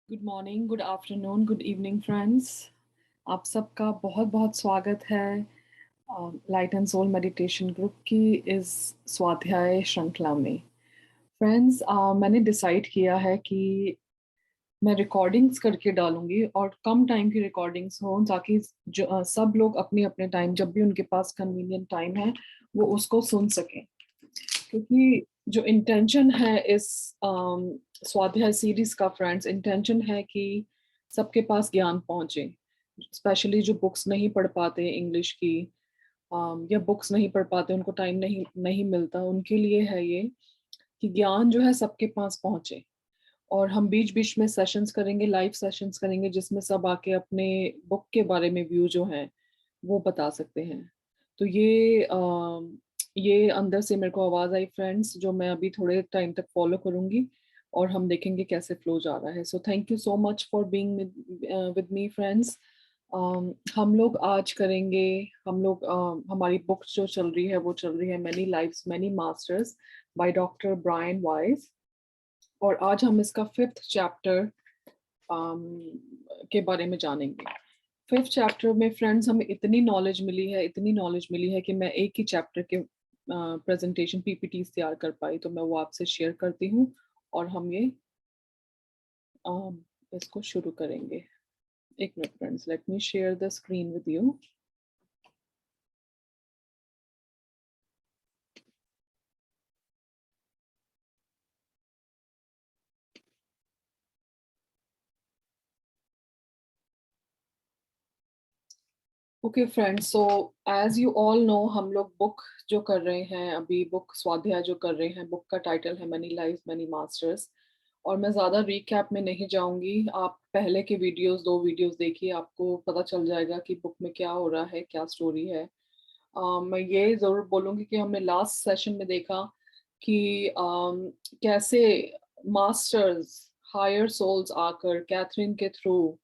Good morning, good afternoon, good evening friends. आप सबका बहुत बहुत स्वागत है light and soul meditation group की इस स्वाध्याय श्रृंखला में। फ्रेंड्स, मैंने डिसाइड किया है कि मैं रिकॉर्डिंग्स करके डालूंगी और कम टाइम की रिकॉर्डिंग्स हो, ताकि सब लोग अपने अपने टाइम, जब भी उनके पास कन्वीनियंट टाइम है, वो उसको सुन सकें। क्योंकि जो इंटेंशन है इस स्वाध्याय सीरीज का, फ्रेंड्स, इंटेंशन है कि सबके पास ज्ञान पहुंचे। स्पेशली जो बुक्स नहीं पढ़ पाते इंग्लिश की, या बुक्स नहीं पढ़ पाते, उनको टाइम नहीं नहीं मिलता, उनके लिए है ये कि ज्ञान जो है सबके पास पहुंचे। और हम बीच बीच में सेशंस करेंगे, लाइव सेशंस करेंगे, जिसमें सब आके अपने बुक के बारे में व्यू जो है वो बता सकते हैं। तो ये अंदर से मेरे को आवाज आई फ्रेंड्स, जो मैं अभी थोड़े टाइम तक फॉलो करूंगी और हम देखेंगे कैसे फ्लो जा रहा है। So thank you so much for being with me friends. हम लोग आज करेंगे, हमारी बुक जो चल रही है वो चल रही है many lives many masters by doctor Brian Weiss. और आज हम इसका फिफ्थ चैप्टर के बारे में जानेंगे। फिफ्थ चैप्टर में फ्रेंड्स हमें इतनी नॉलेज मिली है, इतनी नॉलेज मिली है कि मैं एक ही चैप्टर के प्रेजेंटेशन पीपीटी तैयार कर पाई, तो मैं वो आपसे शेयर करती हूँ और हम ये इसको शुरू करेंगे। एक minute friends, let me share the screen with you. Okay friends, so as you all know, हम लोग बुक जो कर रहे हैं अभी, बुक स्वाध्याय जो कर रहे हैं, बुक का टाइटल है मनी लाइफ मनी मास्टर्स। और मैं ज़्यादा रिकैप में नहीं जाऊंगी, आप पहले के वीडियोस, दो वीडियोस देखिए, आपको पता चल जाएगा कि बुक में क्या हो रहा है, क्या स्टोरी है। मैं ये ज़रूर बोलूँगी कि हमने लास्ट सेशन में देखा कि कैसे मास्टर्स, हायर सोल्स आकर कैथरीन के थ्रू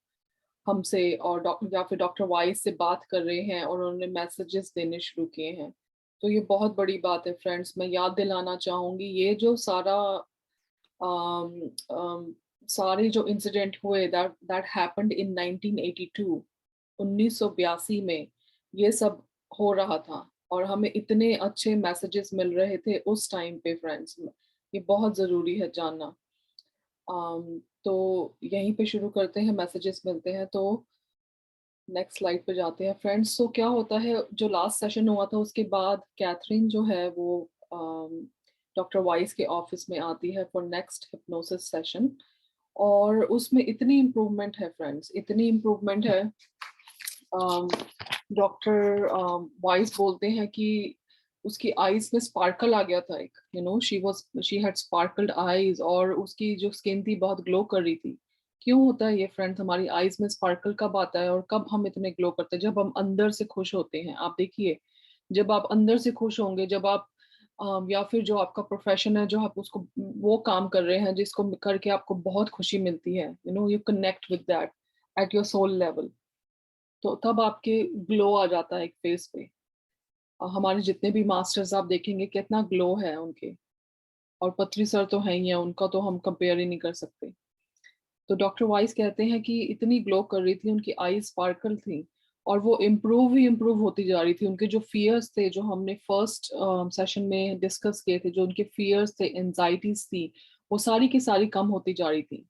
हमसे और डॉक्टर या फिर डॉक्टर वाइस से बात कर रहे हैं और उन्होंने मैसेजेस देने शुरू किए हैं। तो ये बहुत बड़ी बात है फ्रेंड्स। मैं याद दिलाना चाहूंगी, ये जो आम, आम, सारे जो इंसिडेंट हुए, दैट दैट हैपेंड इन 1982, 1982 में ये सब हो रहा था। और हमें इतने अच्छे मैसेजेस मिल रहे थे उस टाइम पे फ्रेंड्स, ये बहुत ज़रूरी है जानना। तो यहीं पे शुरू करते हैं, मैसेजेस मिलते हैं तो नेक्स्ट स्लाइड पे जाते हैं फ्रेंड्स। तो क्या होता है, जो लास्ट सेशन हुआ था उसके बाद कैथरीन जो है वो डॉक्टर वाइस के ऑफिस में आती है फॉर नेक्स्ट हिप्नोसिस सेशन। और उसमें इतनी इम्प्रूवमेंट है फ्रेंड्स, इतनी इम्प्रूवमेंट है। डॉक्टर वाइस बोलते हैं कि उसकी आईज में स्पार्कल आ गया था, एक शी हैड स्पार्कल्ड आईज, और उसकी जो स्किन थी बहुत ग्लो कर रही थी। क्यों होता है ये फ्रेंड्स? हमारी आईज में स्पार्कल कब आता है और कब हम इतने ग्लो करते हैं? जब हम अंदर से खुश होते हैं। आप देखिए, जब आप अंदर से खुश होंगे, जब आप या फिर जो आपका प्रोफेशन है, जो आप उसको वो काम कर रहे हैं जिसको करके आपको बहुत खुशी मिलती है, you connect with that at your soul level, तो तब आपके ग्लो आ जाता है एक फेस पे। हमारे जितने भी मास्टर्स आप देखेंगे कितना ग्लो है उनके। और पत्री सर तो है ही है, उनका तो हम कंपेयर ही नहीं कर सकते। तो डॉक्टर वाइस कहते हैं कि इतनी ग्लो कर रही थी, उनकी आई स्पार्कल थी, और वो इम्प्रूव ही इम्प्रूव होती जा रही थी। उनके जो फियर्स थे, जो हमने फर्स्ट सेशन में डिस्कस किए थे, जो उनके फियर्स थे, एंजाइटीज थी, वो सारी की सारी कम होती जा रही थी।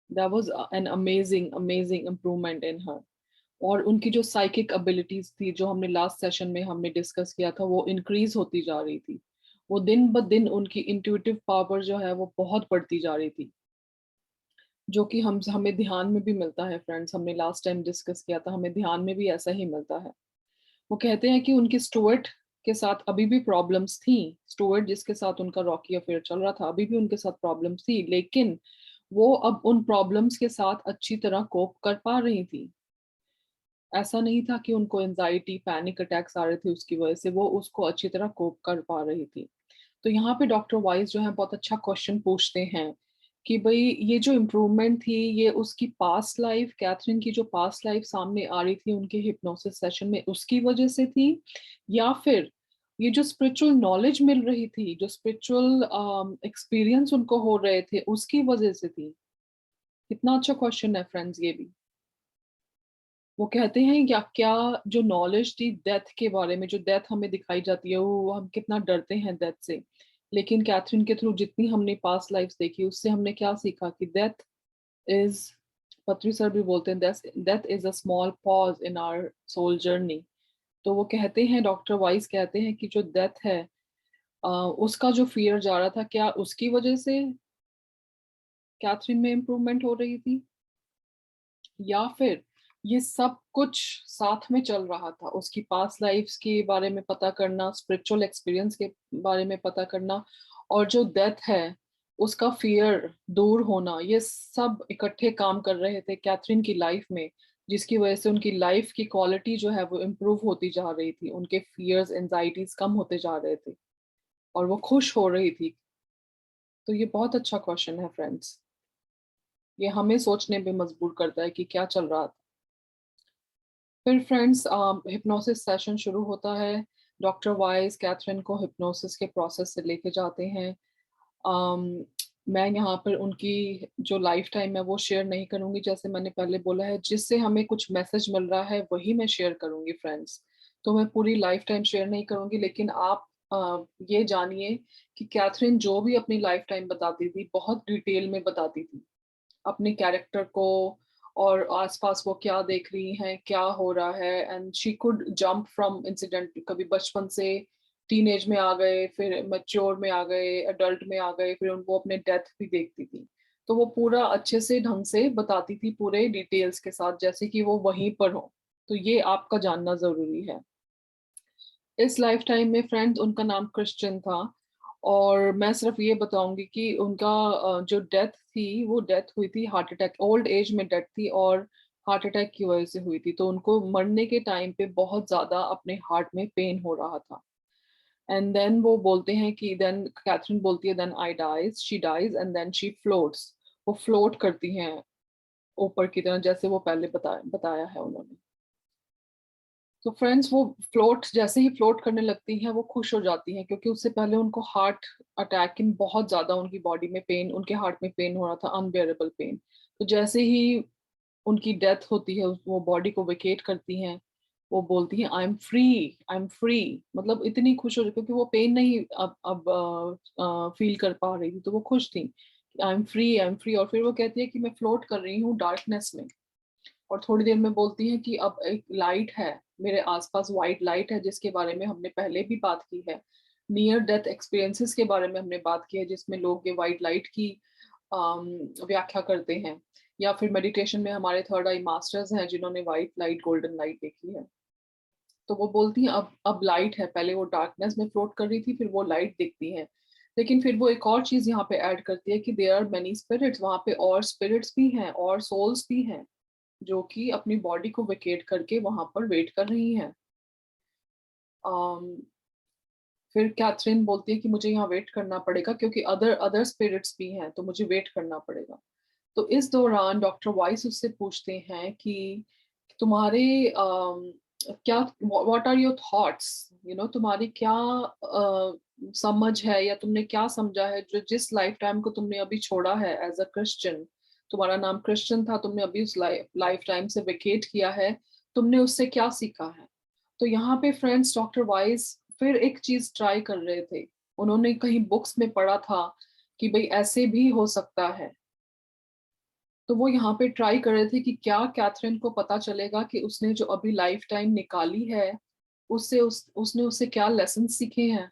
That was an amazing amazing improvement in her. और उनकी जो साइकिक एबिलिटीज थी, जो हमने लास्ट सेशन में हमने डिस्कस किया था, वो इंक्रीज होती जा रही थी। वो दिन ब दिन उनकी इंट्यूटिव पावर जो है वो बहुत बढ़ती जा रही थी, जो कि हम हमें ध्यान में भी मिलता है फ्रेंड्स। हमने लास्ट टाइम डिस्कस किया था, हमें ध्यान में भी ऐसा ही मिलता है। वो कहते हैं कि उनकी स्टुअर्ट के साथ अभी भी प्रॉब्लम्स थी। स्टुअर्ट जिसके साथ उनका रॉकी अफेयर चल रहा था, अभी भी उनके साथ प्रॉब्लम्स थी, लेकिन वो अब उन प्रॉब्लम्स के साथ अच्छी तरह कोप कर पा रही थी। ऐसा नहीं था कि उनको एंजाइटी, पैनिक अटैक्स आ रहे थे उसकी वजह से, वो उसको अच्छी तरह कोप कर पा रही थी। तो यहाँ पे डॉक्टर वाइस जो है बहुत अच्छा क्वेश्चन पूछते हैं कि भाई, ये जो इम्प्रूवमेंट थी, ये उसकी पास्ट लाइफ, कैथरीन की जो पास्ट लाइफ सामने आ रही थी उनके हिप्नोसिस सेशन में, उसकी वजह से थी, या फिर ये जो स्पिरिचुअल नॉलेज मिल रही थी, जो स्पिरिचुअल एक्सपीरियंस उनको हो रहे थे, उसकी वजह से थी। कितना अच्छा क्वेश्चन है फ्रेंड्स ये भी। वो कहते हैं क्या क्या जो नॉलेज थी डेथ के बारे में, जो डेथ हमें दिखाई जाती है, वो हम कितना डरते हैं डेथ से, लेकिन कैथरीन के थ्रू जितनी हमने पास्ट लाइफ देखी उससे हमने क्या सीखा कि डेथ इज, पत्री सर भी बोलते हैं, death is a small pause in our soul journey. तो वो कहते हैं, डॉक्टर वाइस कहते हैं कि जो डेथ है, उसका जो फियर जा रहा था, क्या उसकी वजह से कैथरीन में इम्प्रूवमेंट हो रही थी, या फिर ये सब कुछ साथ में चल रहा था, उसकी पास्ट लाइफ्स के बारे में पता करना, स्पिरिचुअल एक्सपीरियंस के बारे में पता करना, और जो डेथ है उसका फियर दूर होना, ये सब इकट्ठे काम कर रहे थे कैथरीन की लाइफ में, जिसकी वजह से उनकी लाइफ की क्वालिटी जो है वो इम्प्रूव होती जा रही थी, उनके फियर्स एंजाइटीज कम होते जा रहे थे और वो खुश हो रही थी। तो ये बहुत अच्छा क्वेश्चन है फ्रेंड्स, ये हमें सोचने पे मजबूर करता है कि क्या चल रहा था। फिर फ्रेंड्स हिप्नोसिस सेशन शुरू होता है। डॉक्टर वाइस कैथरीन को हिप्नोसिस के प्रोसेस से लेके जाते हैं। um, मैं यहाँ पर उनकी जो लाइफ टाइम है वो शेयर नहीं करूंगी, जैसे मैंने पहले बोला है, जिससे हमें कुछ मैसेज मिल रहा है वही मैं शेयर करूंगी फ्रेंड्स। तो मैं पूरी लाइफ टाइम शेयर नहीं करूंगी, लेकिन आप ये जानिए कि कैथरीन जो भी अपनी लाइफ टाइम बताती थी बहुत डिटेल में बताती थी अपने कैरेक्टर को, और आसपास वो क्या देख रही हैं, क्या हो रहा है, and she could jump from incident, कभी बचपन से टीनेज में आ गए, फिर मैच्योर में आ गए, अडल्ट में आ गए, फिर उनको अपने डेथ भी देखती थी। तो वो पूरा अच्छे से ढंग से बताती थी, पूरे डिटेल्स के साथ, जैसे कि वो वहीं पर हो। तो ये आपका जानना जरूरी है। इस लाइफ टाइम में फ्रेंड्स उनका नाम क्रिश्चियन था, और मैं सिर्फ ये बताऊंगी कि उनका जो डेथ थी वो डेथ हुई थी हार्ट अटैक, ओल्ड एज में डेथ थी, और हार्ट अटैक की वजह से हुई थी। तो उनको मरने के टाइम पे बहुत ज्यादा अपने हार्ट में पेन हो रहा था। एंड देन वो बोलते हैं कि देन कैथरीन बोलती है, then I dies, she dies and then she floats, वो फ्लोट करती हैं ऊपर की तरह, जैसे वो पहले बताया है उन्होंने। तो फ्रेंड्स वो फ्लोट, जैसे ही फ्लोट करने लगती हैं वो खुश हो जाती हैं, क्योंकि उससे पहले उनको हार्ट अटैक की बहुत ज्यादा उनकी बॉडी में पेन, उनके हार्ट में पेन हो रहा था, अनबेरेबल पेन। तो जैसे ही उनकी डेथ होती है वो बॉडी को वेकेट करती हैं, वो बोलती हैं I am free, I am free. मतलब इतनी खुश हो रही, क्योंकि वो पेन नहीं अब फील कर पा रही थी, तो वो खुश थी, I am free, I am free. और फिर वो कहती है कि मैं फ्लोट कर रही हूँ डार्कनेस में, और थोड़ी देर में बोलती हैं कि अब एक लाइट है मेरे आसपास, वाइट लाइट है, जिसके बारे में हमने पहले भी बात की है, नियर डेथ एक्सपीरियंसेस के बारे में हमने बात की है, जिसमें लोग ये वाइट लाइट की व्याख्या करते हैं, या फिर मेडिटेशन में हमारे थर्ड आई मास्टर्स हैं जिन्होंने वाइट लाइट, गोल्डन लाइट देखी है। तो वो बोलती हैं अब लाइट है, पहले वो डार्कनेस में फ्लोट कर रही थी, फिर वो लाइट दिखती है। लेकिन फिर वो एक और चीज यहाँ पे ऐड करती है कि देयर आर मेनी स्पिरिट्स, वहां पे और स्पिरिट्स भी हैं और सोल्स भी हैं, जो कि अपनी बॉडी को वेकेट करके वहां पर वेट कर रही हैं। um, फिर कैथरीन बोलती है कि मुझे यहाँ वेट करना पड़ेगा, क्योंकि अदर अदर स्पिरिट्स भी हैं, तो मुझे वेट करना पड़ेगा। तो इस दौरान डॉक्टर वाइस उससे पूछते हैं कि तुम्हारे क्या, व्हाट आर योर थॉट्स, तुम्हारी क्या समझ है, या तुमने क्या समझा है जो जिस लाइफ टाइम को तुमने अभी छोड़ा है एज अ क्रिश्चियन, तुम्हारा नाम क्रिश्चियन था, तुमने अभी उस लाइफ टाइम से वेकेट किया है, तुमने उससे क्या सीखा है। तो यहाँ पे फ्रेंड्स डॉक्टर वाइस फिर एक चीज ट्राई कर रहे थे, उन्होंने कहीं बुक्स में पढ़ा था कि भाई ऐसे भी हो सकता है। तो वो यहाँ पे ट्राई कर रहे थे कि क्या कैथरीन को पता चलेगा कि उसने जो अभी लाइफ टाइम निकाली है उससे उसने उससे क्या लेसन सीखे हैं।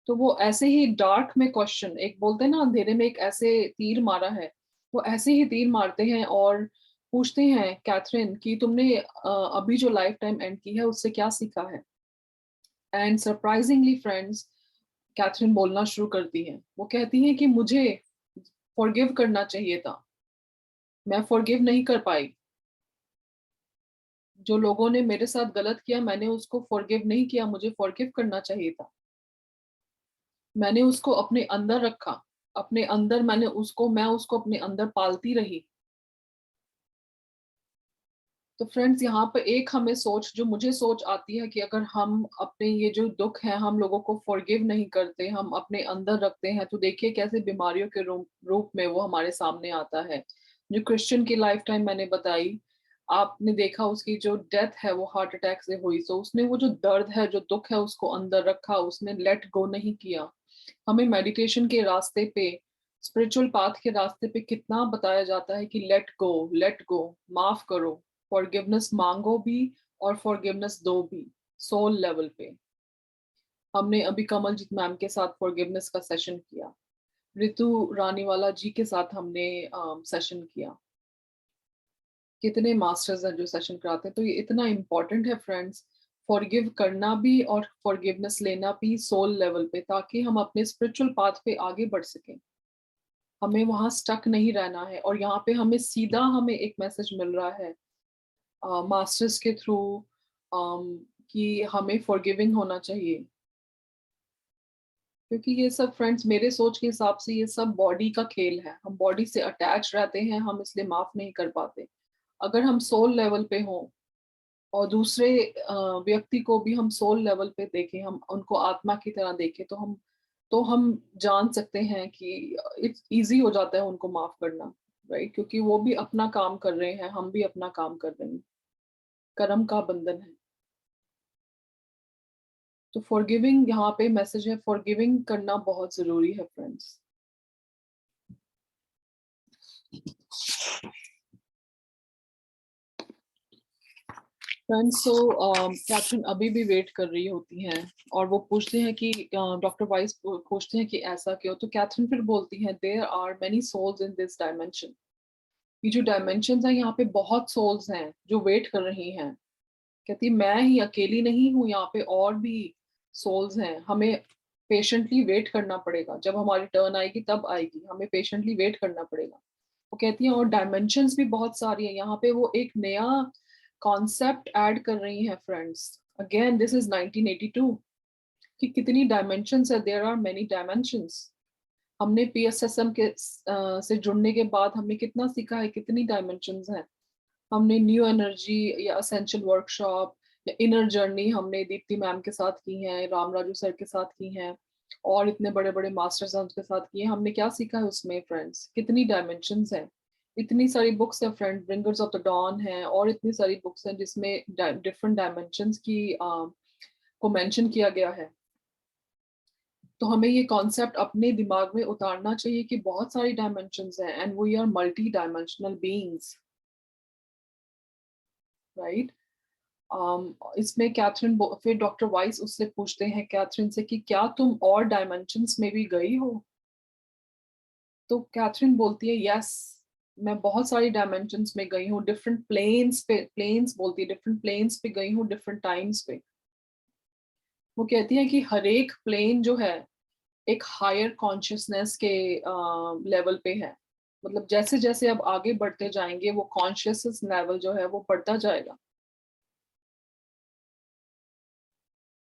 तो वो ऐसे ही डार्क में क्वेश्चन, एक बोलते हैं ना अंधेरे में एक ऐसे तीर मारा है, वो ऐसे ही तीर मारते हैं और पूछते हैं कैथरीन कि तुमने अभी जो लाइफ टाइम एंड की है उससे क्या सीखा है। एंड सरप्राइजिंगली फ्रेंड्स कैथरीन बोलना शुरू करती है, वो कहती है कि मुझे फॉरगिव करना चाहिए था, मैं फॉरगिव नहीं कर पाई, जो लोगों ने मेरे साथ गलत किया मैंने उसको फॉरगिव नहीं किया, मुझे फॉरगिव करना चाहिए था, मैंने उसको अपने अंदर रखा, अपने अंदर मैं उसको अपने अंदर पालती रही। तो फ्रेंड्स यहाँ पे एक हमें सोच, जो मुझे सोच आती है कि अगर हम अपने ये जो दुख है हम लोगों को फॉरगिव नहीं करते, हम अपने अंदर रखते हैं, तो देखिए कैसे बीमारियों के रूप में वो हमारे सामने आता है। जो क्रिश्चियन की लाइफ टाइम मैंने बताई, आपने देखा उसकी जो डेथ है वो हार्ट अटैक से हुई, तो उसने वो जो दर्द है, जो दुख है, उसको अंदर रखा, उसने लेट गो नहीं किया। हमें मेडिटेशन के रास्ते पे, स्पिरिचुअल पाथ के रास्ते पे कितना बताया जाता है कि लेट गो, माफ करो, फॉरगिवनेस मांगो भी और फॉरगिवनेस दो भी, सोल लेवल पे। हमने अभी कमलजीत मैम के साथ फॉरगिवनेस का सेशन किया, रितु रानीवाला जी के साथ हमने सेशन किया। कितने मास्टर्स हैं जो सेशन कराते हैं, तो ये इतना इम्पोर्टेंट है फ्रेंड्स, फॉरगिव करना भी और फॉरगिवनेस लेना भी सोल लेवल पे, ताकि हम अपने स्पिरिचुअल पाथ पे आगे बढ़ सकें। हमें वहां स्टक नहीं रहना है। और यहाँ पे हमें सीधा हमें एक मैसेज मिल रहा है मास्टर्स के थ्रू, कि हमें फॉरगिविंग होना चाहिए। क्योंकि ये सब फ्रेंड्स, मेरे सोच के हिसाब से ये सब बॉडी का खेल है, हम बॉडी से अटैच रहते हैं, हम इसलिए माफ नहीं कर पाते। अगर हम सोल लेवल पे हों और दूसरे व्यक्ति को भी हम सोल लेवल पे देखें, हम उनको आत्मा की तरह देखें, तो हम जान सकते हैं कि इट्स इजी हो जाता है उनको माफ करना, राइट? क्योंकि वो भी अपना काम कर रहे हैं, हम भी अपना काम कर रहे हैं, कर्म का बंधन है। तो फॉरगिविंग, यहाँ पे मैसेज है, फॉरगिविंग करना बहुत जरूरी है फ्रेंड्स। फ्रेंड्स, सो कैथरीन अभी भी वेट कर रही होती हैं और वो पूछते हैं कि डॉक्टर वाइस पूछते हैं कि ऐसा क्यों, तो कैथरीन फिर बोलती हैं, there are many souls in this dimension. ये जो डायमेंशन है यहाँ पे बहुत सोल्स हैं जो वेट कर रही हैं। कहती मैं ही अकेली नहीं हूँ यहाँ पे, और भी सोल्स हैं, हमें पेशेंटली वेट करना पड़ेगा, जब हमारी टर्न आएगी तब आएगी, हमें पेशेंटली वेट करना पड़ेगा। वो कहती हैं और डायमेंशंस भी बहुत सारी हैं यहाँ पे, वो एक नया कॉन्सेप्ट ऐड कर रही हैं फ्रेंड्स। अगेन दिस इज 1982, कि कितनी डायमेंशंस है, देयर आर मेनी डायमेंशंस। हमने पीएसएसएम के से जुड़ने के बाद हमने कितना सीखा है, कितनी डायमेंशंस हैं। हमने न्यू एनर्जी या असेंशियल वर्कशॉप या इनर जर्नी हमने दीप्ति मैम के साथ की है, राम राजू सर के साथ की हैं, और इतने बड़े बड़े मास्टर्स हैं उनके साथ किए। हमने क्या सीखा है उसमें फ्रेंड्स, कितनी डायमेंशंस हैं। इतनी सारी बुक्स हैं friend, bringers of the don है, और इतनी सारी बुक्स हैं जिसमें डिफरेंट डायमेंशंस की को मेंशन किया गया है। तो हमें ये कॉन्सेप्ट अपने दिमाग में उतारना चाहिए कि बहुत सारी डायमेंशंस हैं and we are multi dimensional beings, right? इसमें कैथरीन फिर डॉक्टर वाइस उससे पूछते हैं कैथरीन से कि क्या तुम और डायमेंशंस में भी गई हो? तो कैथरीन बोलती है यस, मैं बहुत सारी डायमेंशंस में गई हूँ, डिफरेंट प्लेन्स पे, प्लेन्स बोलती है, डिफरेंट प्लेन्स पे गई हूँ, डिफरेंट टाइम्स पे। वो कहती है कि हर एक प्लेन जो है एक हायर कॉन्शियसनेस के लेवल पे है। मतलब जैसे जैसे अब आगे बढ़ते जाएंगे वो कॉन्शियसनेस लेवल जो है वो बढ़ता जाएगा।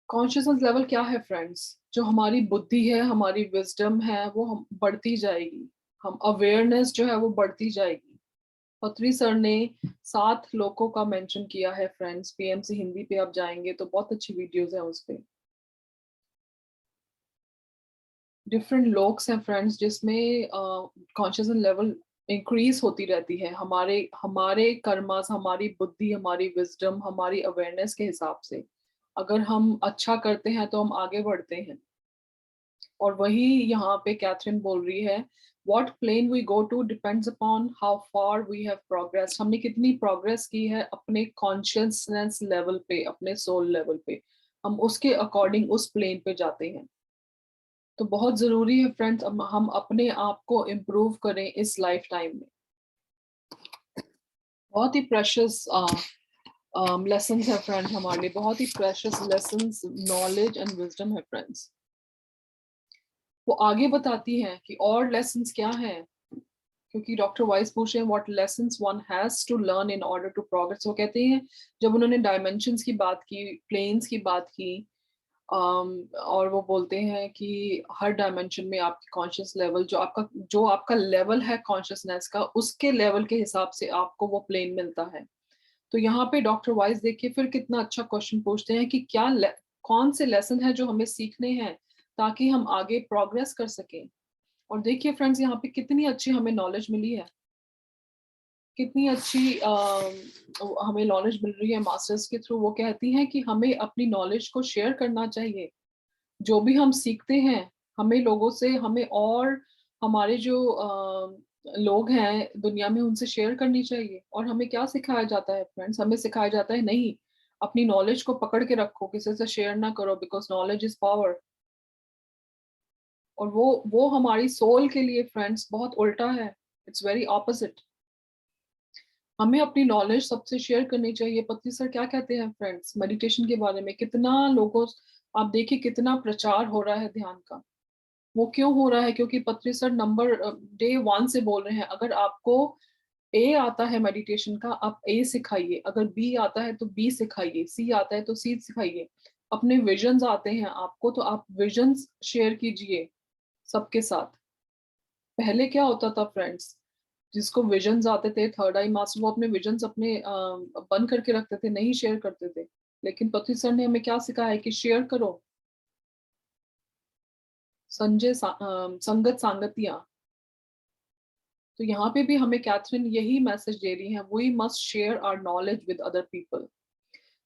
कॉन्शियसनेस लेवल क्या है फ्रेंड्स? जो हमारी बुद्धि है, हमारी विजडम है, वो हम बढ़ती जाएगी, हम अवेयरनेस जो है वो बढ़ती जाएगी। पत्री सर ने 7 लोकों का मेंशन किया है फ्रेंड्स, पीएमसी हिंदी पे आप जाएंगे तो बहुत अच्छी वीडियोस हैं उस पे। डिफरेंट लोक्स हैं फ्रेंड्स जिसमें कॉन्शियसनेस लेवल इंक्रीज होती रहती है, हमारे हमारे कर्मास, हमारी बुद्धि, हमारी विजडम, हमारी अवेयरनेस के हिसाब से। अगर हम अच्छा करते हैं तो हम आगे बढ़ते हैं। और वही यहाँ पे कैथरीन बोल रही है, what plane we go to depends upon how far we have progressed। हमने कितनी प्रोग्रेस की है अपने कॉन्शियसनेस लेवल पे, अपने सोल लेवल पे, हम उसके अकॉर्डिंग उस प्लेन पे जाते हैं। तो बहुत जरूरी है फ्रेंड्स हम अपने आप को इम्प्रूव करें इस लाइफ टाइम में। बहुत ही प्रेशियस लेसन्स है फ्रेंड हमारे लिए, बहुत ही precious lessons, knowledge and wisdom है फ्रेंड्स। वो आगे बताती हैं कि और लेसन्स क्या हैं, क्योंकि डॉक्टर वाइस पूछ रहे हैं what lessons one has to learn in order to progress. वो कहते हैं, जब उन्होंने डायमेंशंस की बात की, प्लेन्स की बात की, और वो बोलते हैं कि हर डायमेंशन में आपकी कॉन्शियस लेवल, जो आपका लेवल है कॉन्शियसनेस का, उसके लेवल के हिसाब से आपको वो प्लेन मिलता है। तो यहाँ पे डॉक्टर वाइस देखिए फिर कितना अच्छा क्वेश्चन पूछते हैं कि कौन से लेसन है जो हमें सीखने हैं ताकि हम आगे प्रोग्रेस कर सकें। और देखिए फ्रेंड्स, यहाँ पे कितनी अच्छी हमें नॉलेज मिली है, कितनी अच्छी हमें नॉलेज मिल रही है मास्टर्स के थ्रू। वो कहती हैं कि हमें अपनी नॉलेज को शेयर करना चाहिए। जो भी हम सीखते हैं, हमें लोगों से, हमें और हमारे जो लोग हैं दुनिया में, उनसे शेयर करनी चाहिए। और हमें क्या सिखाया जाता है फ्रेंड्स? हमें सिखाया जाता है नहीं, अपनी नॉलेज को पकड़ के रखो, किसी से शेयर ना करो, बिकॉज नॉलेज इज पावर। और वो हमारी सोल के लिए फ्रेंड्स बहुत उल्टा है, इट्स वेरी ऑपोजिट। हमें अपनी नॉलेज सबसे शेयर करनी चाहिए। पत्नी सर क्या कहते हैं फ्रेंड्स मेडिटेशन के बारे में? कितना लोगों, आप देखिए कितना प्रचार हो रहा है ध्यान का। वो क्यों हो रहा है? क्योंकि पत्री सर नंबर डे 1 से बोल रहे हैं, अगर आपको ए आता है मेडिटेशन का, आप ए सिखाइए। अगर बी आता है तो बी सिखाइए, सी आता है तो सी सिखाइए। अपने विजन्स आते हैं आपको तो आप विजन्स शेयर कीजिए सबके साथ। पहले क्या होता था फ्रेंड्स, जिसको विजन्स आते थे, थर्ड आई मास्टर, वो अपने विजन्स अपने बंद करके रखते थे, नहीं शेयर करते थे। लेकिन पृथ्वी सर ने हमें क्या सिखाया है कि शेयर करो। संगत सांगतियां। तो यहाँ पे भी हमें कैथरीन यही मैसेज दे रही है, we must share our knowledge with other people.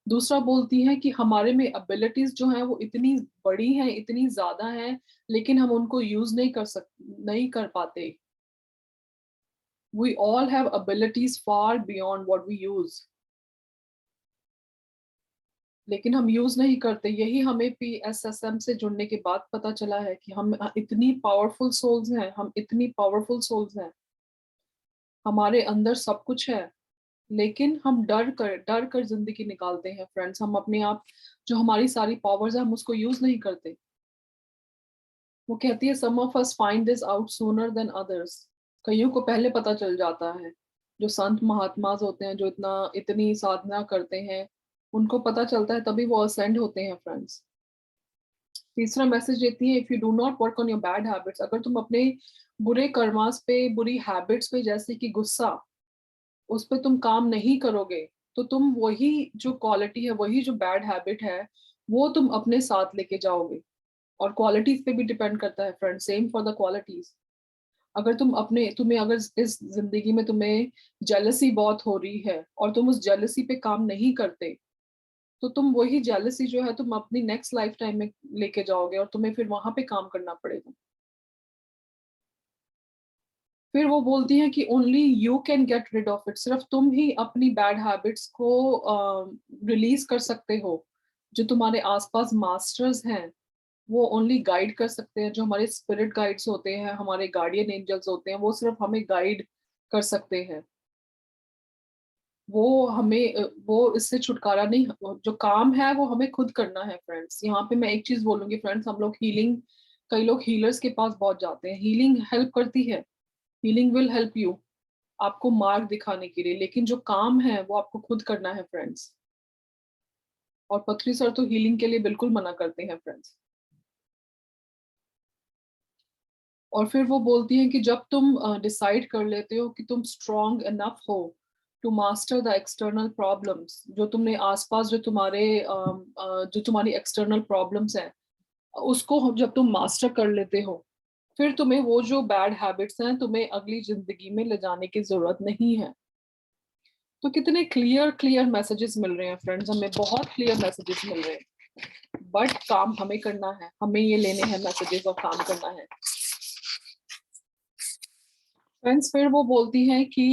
दूसरा बोलती है कि हमारे में एबिलिटीज जो हैं वो इतनी बड़ी हैं, इतनी ज्यादा हैं, लेकिन हम उनको यूज नहीं कर पाते। We all have abilities far beyond what we use, लेकिन हम यूज नहीं करते। यही हमें PSSM से जुड़ने के बाद पता चला है कि हम इतनी पावरफुल सोल्स हैं, हम इतनी पावरफुल सोल्स हैं, हमारे अंदर सब कुछ है। लेकिन हम डर कर जिंदगी निकालते हैं फ्रेंड्स। हम अपने आप, जो हमारी सारी पावर्स है, हम उसको यूज नहीं करते। वो कहती है some of us find this out sooner than others. कईयों को पहले पता चल जाता है। जो संत महात्माज होते हैं, जो इतनी साधना करते हैं, उनको पता चलता है, तभी वो असेंड होते हैं फ्रेंड्स। तीसरा मैसेज देती है, if you do not work on your bad habits, अगर तुम अपने बुरे कर्मास पे, बुरी हैबिट्स पे, जैसे कि गुस्सा, उस पर तुम काम नहीं करोगे, तो तुम वही जो क्वालिटी है, वही जो बैड हैबिट है, वो तुम अपने साथ लेके जाओगे। और क्वालिटीज पे भी डिपेंड करता है friend, same for the qualities. अगर तुम्हें अगर इस जिंदगी में तुम्हें जेलसी बहुत हो रही है और तुम उस जेलसी पे काम नहीं करते, तो तुम वही जेलसी जो है तुम अपनी नेक्स्ट लाइफ टाइम में लेके जाओगे और तुम्हें फिर वहां पे काम करना पड़ेगा। फिर वो बोलती हैं कि only you can get rid of it, सिर्फ तुम ही अपनी बैड हैबिट्स को रिलीज कर सकते हो। जो तुम्हारे आसपास मास्टर्स हैं, वो ओनली गाइड कर सकते हैं। जो हमारे स्पिरिट गाइड्स होते हैं, हमारे गार्डियन एंजल्स होते हैं, वो सिर्फ हमें गाइड कर सकते हैं। वो इससे छुटकारा नहीं, जो काम है वो हमें खुद करना है फ्रेंड्स। यहाँ पे मैं एक चीज बोलूंगी फ्रेंड्स, हम लोग हीलिंग, कई लोग हीलर्स के पास बहुत जाते हैं, हीलिंग हेल्प करती है, हीलिंग विल हेल्प यू, आपको मार्ग दिखाने के लिए, लेकिन जो काम है वो आपको खुद करना है फ्रेंड्स। और पथरी सर तो हीलिंग के लिए बिल्कुल मना करते हैं फ्रेंड्स। और फिर वो बोलती हैं कि जब तुम डिसाइड कर लेते हो कि तुम स्ट्रांग इनफ हो to master the external problems, जो तुमने आसपास, जो तुम्हारी एक्सटर्नल प्रॉब्लम्स हैं, उसको जब तुम मास्टर कर लेते हो, फिर तुम्हें वो जो बैड हैबिट्स हैं, तुम्हें अगली जिंदगी में ले जाने की जरूरत नहीं है। तो कितने क्लियर क्लियर मैसेजेस मिल रहे हैं फ्रेंड्स, हमें बहुत क्लियर मैसेजेस मिल रहे हैं। बट काम हमें करना है, हमें ये लेने हैं मैसेजेस और काम करना है फ्रेंड्स। फिर वो बोलती हैं कि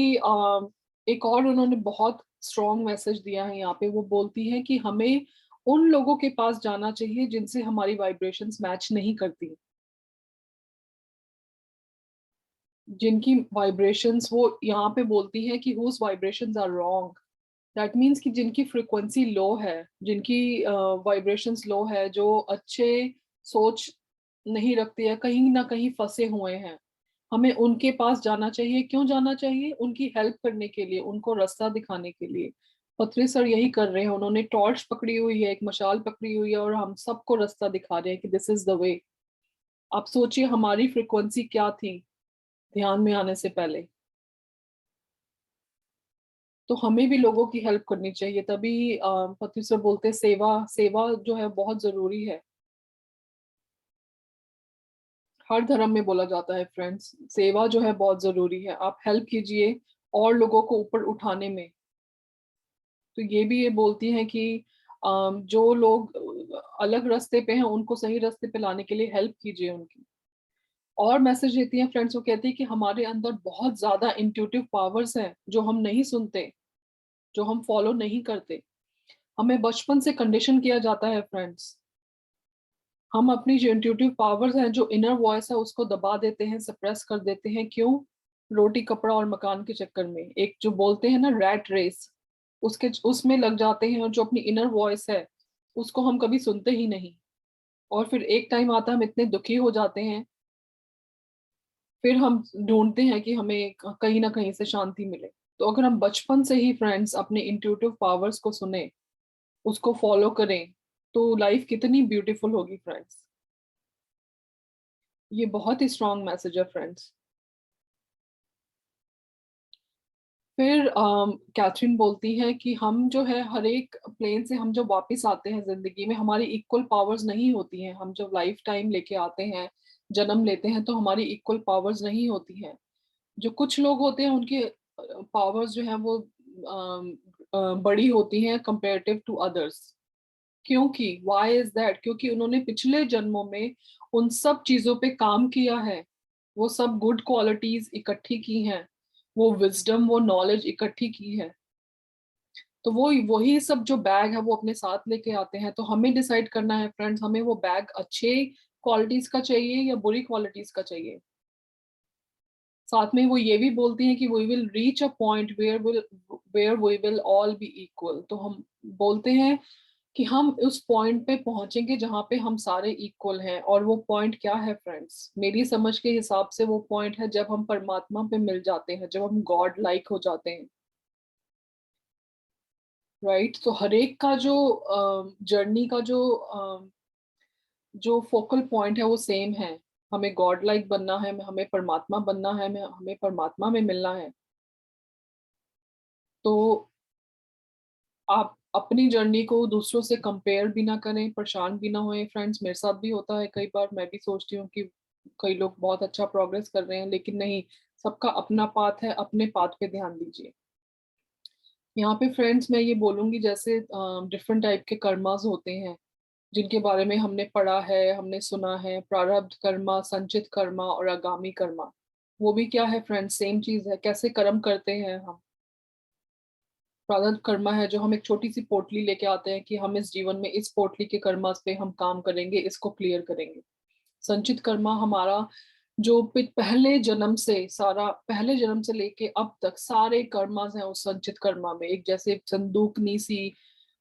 एक और उन्होंने बहुत स्ट्रॉन्ग मैसेज दिया है यहाँ पे। वो बोलती हैं कि हमें उन लोगों के पास जाना चाहिए जिनसे हमारी वाइब्रेशंस मैच नहीं करती, जिनकी वाइब्रेशंस, वो यहाँ पे बोलती हैं कि whose vibrations are wrong. That means कि जिनकी फ्रिक्वेंसी लो है, जिनकी वाइब्रेशंस लो है, जो अच्छे सोच नहीं रखते या कहीं ना कहीं फंसे हुए हैं, हमें उनके पास जाना चाहिए। क्यों जाना चाहिए? उनकी हेल्प करने के लिए, उनको रास्ता दिखाने के लिए। पथरी सर यही कर रहे हैं, उन्होंने टॉर्च पकड़ी हुई है, एक मशाल पकड़ी हुई है, और हम सबको रास्ता दिखा रहे हैं कि दिस इज द वे। आप सोचिए हमारी फ्रिक्वेंसी क्या थी ध्यान में आने से पहले। तो हमें भी लोगों की हेल्प करनी चाहिए, तभी पति से बोलते हैं सेवा, सेवा जो है बहुत जरूरी है। हर धर्म में बोला जाता है फ्रेंड्स, सेवा जो है बहुत जरूरी है, आप हेल्प कीजिए और लोगों को ऊपर उठाने में। तो ये भी ये बोलती हैं कि जो लोग अलग रास्ते पे हैं उनको सही रास्ते पे लाने के लिए हेल्प कीजिए उनकी। और मैसेज देती हैं फ्रेंड्स, वो कहती है कि हमारे अंदर बहुत ज्यादा इंट्यूटिव पावर्स हैं जो हम नहीं सुनते, जो हम फॉलो नहीं करते। हमें बचपन से कंडीशन किया जाता है फ्रेंड्स, हम अपनी जो इंट्यूटिव पावर्स हैं, जो इनर वॉइस है, उसको दबा देते हैं, सप्रेस कर देते हैं। क्यों? रोटी कपड़ा और मकान के चक्कर में, एक जो बोलते हैं ना रैट रेस, उसके उसमें लग जाते हैं, और जो अपनी इनर वॉइस है उसको हम कभी सुनते ही नहीं। और फिर एक टाइम आता है हम इतने दुखी हो जाते हैं, फिर हम ढूंढते हैं कि हमें कहीं ना कहीं से शांति मिले। तो अगर हम बचपन से ही फ्रेंड्स अपने इंट्यूटिव पावर्स को सुने, उसको फॉलो करें, तो लाइफ कितनी ब्यूटीफुल होगी फ्रेंड्स। ये बहुत ही स्ट्रांग मैसेज है फ्रेंड्स। फिर कैथरीन बोलती है कि हम जो है हर एक प्लेन से हम जब वापस आते हैं जिंदगी में, हमारी इक्वल पावर्स नहीं होती हैं। हम जब लाइफ टाइम लेके आते हैं, जन्म लेते हैं, तो हमारी इक्वल पावर्स नहीं होती हैं। जो कुछ लोग होते हैं उनकी पावर्स जो है वो बड़ी होती हैं कंपेरेटिव टू अदर्स। क्योंकि वाई इज दैट? क्योंकि उन्होंने पिछले जन्मों में उन सब चीजों पे काम किया है, वो सब गुड क्वालिटीज इकट्ठी की हैं, वो विजडम, वो नॉलेज इकट्ठी की है। तो वो वही सब जो बैग है वो अपने साथ लेके आते हैं। तो हमें डिसाइड करना है फ्रेंड्स, हमें वो बैग अच्छे क्वालिटीज का चाहिए या बुरी क्वालिटीज का चाहिए। साथ में वो ये भी बोलती हैं कि we will reach a point where we will all be equal. तो हम बोलते हैं कि हम उस पॉइंट पे पहुंचेंगे जहां पे हम सारे इक्वल हैं। और वो पॉइंट क्या है फ्रेंड्स? मेरी समझ के हिसाब से वो पॉइंट है जब हम परमात्मा पे मिल जाते हैं, जब हम गॉड लाइक हो जाते हैं। राइट? तो हर एक का जो जर्नी का जो फोकल पॉइंट है वो सेम है। हमें गॉड लाइक बनना है, हमें परमात्मा बनना है, हमें परमात्मा में मिलना है। तो आप अपनी जर्नी को दूसरों से कंपेयर भी ना करें, परेशान भी ना होए फ्रेंड्स। मेरे साथ भी होता है कई बार, मैं भी सोचती हूँ कि कई लोग बहुत अच्छा प्रोग्रेस कर रहे हैं, लेकिन नहीं, सबका अपना पाथ है, अपने पाथ पे ध्यान दीजिए। यहाँ पे फ्रेंड्स मैं ये बोलूंगी, जैसे डिफरेंट टाइप के कर्मास होते हैं जिनके बारे में हमने पढ़ा है, हमने सुना है। प्रारब्ध कर्मा, संचित कर्मा और आगामी कर्मा। वो भी क्या है फ्रेंड्स? सेम चीज है। कैसे कर्म करते हैं हम? प्रारब्ध कर्मा है जो हम एक छोटी सी पोटली लेके आते हैं कि हम इस जीवन में इस पोटली के कर्मा पे हम काम करेंगे, इसको क्लियर करेंगे। संचित कर्मा हमारा जो पहले जन्म से, सारा पहले जन्म से लेके अब तक सारे कर्मास हैं उस संचित कर्मा में। एक जैसे संदूकनी सी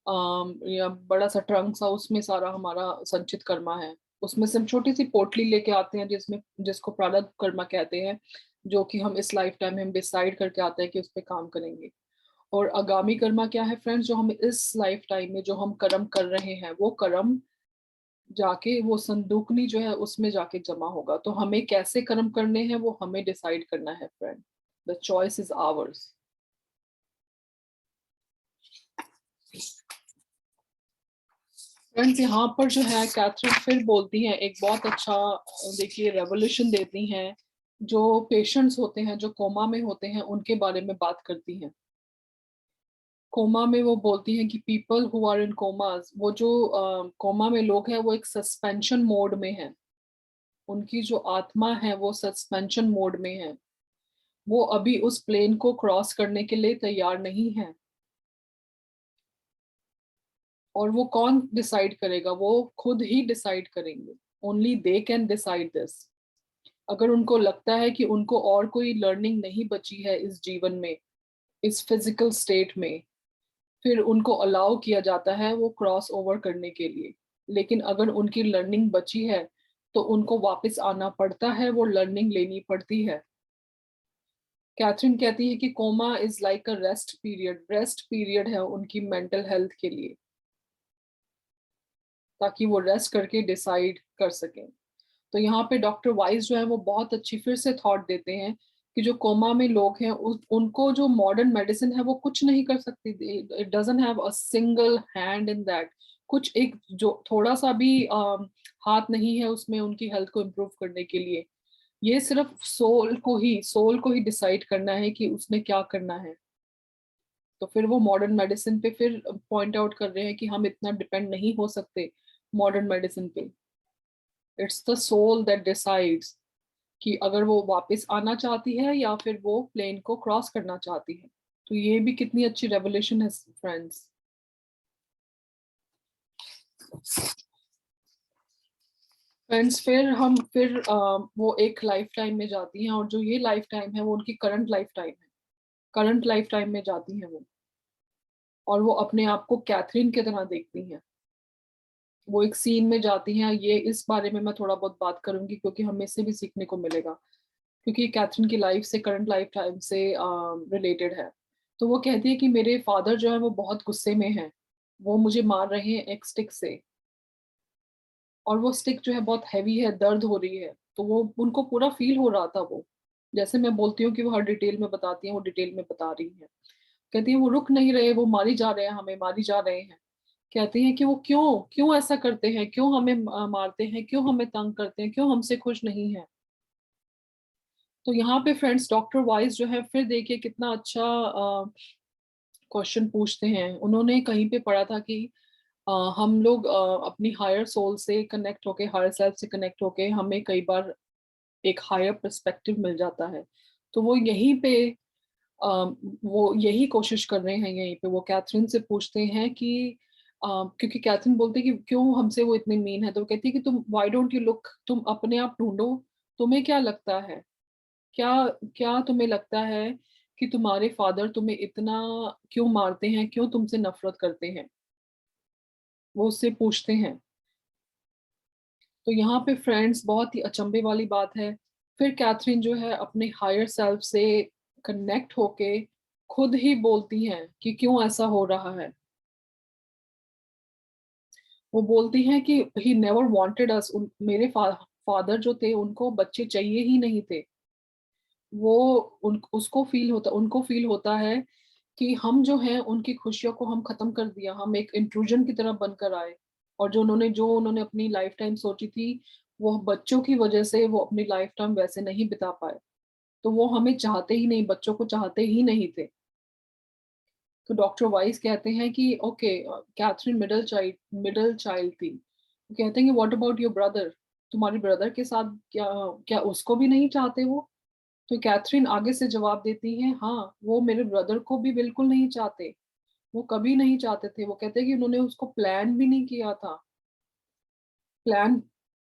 या बड़ा सा ट्रंक सा, उसमें सारा हमारा संचित कर्मा है। उसमें से हम छोटी सी पोटली लेके आते हैं जिसमें, जिसको प्रारब्ध कर्मा कहते हैं, जो कि हम इस लाइफ टाइम में हम डिसाइड करके आते हैं कि उस पर काम करेंगे। और आगामी कर्मा क्या है फ्रेंड्स? जो हम इस लाइफ टाइम में जो हम कर्म कर रहे हैं, वो कर्म जाके वो संदूकनी जो है उसमें जाके जमा होगा। तो हमें कैसे कर्म करने हैं वो हमें डिसाइड करना है friend. The choice is ours. Friends यहाँ पर जो है कैथरीन फिर बोलती हैं एक बहुत अच्छा, देखिए, रेवोल्यूशन देती हैं। जो पेशेंट्स होते हैं, जो कोमा में होते हैं, उनके बारे में बात करती हैं। कोमा में वो बोलती हैं कि people who are in comas, वो जो कोमा में लोग हैं वो एक सस्पेंशन मोड में है। उनकी जो आत्मा है वो सस्पेंशन मोड में है। वो अभी उस प्लेन को क्रॉस करने के लिए तैयार नहीं है। और वो कौन डिसाइड करेगा? वो खुद ही डिसाइड करेंगे। Only they can decide this. अगर उनको लगता है कि उनको और कोई लर्निंग नहीं बची है इस जीवन में, इस फिजिकल स्टेट में, फिर उनको अलाउ किया जाता है वो क्रॉस ओवर करने के लिए। लेकिन अगर उनकी लर्निंग बची है तो उनको वापस आना पड़ता है, वो लर्निंग लेनी पड़ती है। कैथरीन कहती है कि coma is like a rest period. Rest period है उनकी मेंटल हेल्थ के लिए, ताकि वो रेस्ट करके डिसाइड कर सकें। तो यहाँ पे डॉक्टर वाइज जो है वो बहुत अच्छी फिर से थॉट देते हैं कि जो कोमा में लोग हैं उनको जो मॉडर्न मेडिसिन है वो कुछ नहीं कर सकती। It doesn't have a single hand in that. कुछ एक जो थोड़ा सा भी हाथ नहीं है उसमें उनकी हेल्थ को इम्प्रूव करने के लिए। ये सिर्फ सोल को ही डिसाइड करना है कि उसने क्या करना है। तो फिर वो मॉडर्न मेडिसिन पे फिर पॉइंट आउट कर रहे हैं कि हम इतना डिपेंड नहीं हो सकते मॉडर्न मेडिसिन पे। It's the soul that decides कि अगर वो वापस आना चाहती है या फिर वो प्लेन को क्रॉस करना चाहती है। तो ये भी कितनी अच्छी रेवोल्यूशन है फ्रेंड्स। वो एक लाइफ टाइम में जाती हैं और जो ये लाइफ टाइम है वो उनकी करंट लाइफ टाइम है। करंट लाइफ टाइम में जाती हैं वो, और वो अपने आप को कैथरीन की तरह देखती हैं। वो एक सीन में जाती हैं, ये इस बारे में मैं थोड़ा बहुत बात करूंगी क्योंकि हमें इससे भी सीखने को मिलेगा, क्योंकि कैथरीन की लाइफ से, करंट लाइफ टाइम से रिलेटेड है। तो वो कहती है कि मेरे फादर जो है वो बहुत गुस्से में हैं, वो मुझे मार रहे हैं एक स्टिक से, और वो स्टिक जो है बहुत हैवी है, दर्द हो रही है। तो वो उनको पूरा फील हो रहा था। वो जैसे मैं बोलती हूँ कि वो हर डिटेल में बताती है, वो डिटेल में बता रही है। कहती है वो रुक नहीं रहे, वो मारी जा रहे हैं, हमें मारी जा रहे हैं। कहती हैं कि वो क्यों क्यों ऐसा करते हैं, क्यों हमें मारते हैं, क्यों हमें तंग करते हैं, क्यों हमसे खुश नहीं है। तो यहाँ पे फ्रेंड्स डॉक्टर वाइस जो है, फिर देखिए कितना अच्छा क्वेश्चन पूछते हैं। उन्होंने कहीं पे पढ़ा था कि हम लोग अपनी हायर सोल से कनेक्ट होके, हायर सेल्फ से कनेक्ट होके हमें कई बार एक हायर पर्सपेक्टिव मिल जाता है। तो वो यहीं पे वो यही कोशिश कर रहे हैं। यहीं पे वो कैथरीन से पूछते हैं कि क्योंकि कैथरीन बोलती है कि क्यों हमसे वो इतने मीन है, तो वो कहती है कि तुम व्हाई डोंट यू लुक, तुम अपने आप ढूंढो। तुम्हें क्या लगता है, क्या क्या तुम्हें लगता है कि तुम्हारे फादर तुम्हें इतना क्यों मारते हैं, क्यों तुमसे नफरत करते हैं। वो उससे पूछते हैं। तो यहाँ पे फ्रेंड्स बहुत ही अचंभे वाली बात है। फिर कैथरीन जो है अपने हायर सेल्फ से कनेक्ट होके खुद ही बोलती हैं कि क्यों ऐसा हो रहा है। वो बोलती हैं कि ही नेवर वांटेड अस, मेरे फादर जो थे उनको बच्चे चाहिए ही नहीं थे। वो उनको फील होता है कि हम जो हैं उनकी खुशियों को हम खत्म कर दिया, हम एक इंट्रूजन की तरह बनकर आए। और जो उन्होंने अपनी लाइफ टाइम सोची थी, वो बच्चों की वजह से वो अपनी लाइफ टाइम वैसे नहीं बिता पाए। तो वो हमें चाहते ही नहीं, बच्चों को चाहते ही नहीं थे। तो डॉक्टर वाइस कहते हैं कि ओके, कैथरीन मिडिल चाइल्ड थी। वो कहते हैं कि व्हाट अबाउट योर ब्रदर, तुम्हारे ब्रदर के साथ क्या क्या उसको भी नहीं चाहते वो। तो कैथरीन आगे से जवाब देती हैं, हाँ वो मेरे ब्रदर को भी बिल्कुल नहीं चाहते, वो कभी नहीं चाहते थे। वो कहते हैं कि उन्होंने उसको प्लान भी नहीं किया था, प्लान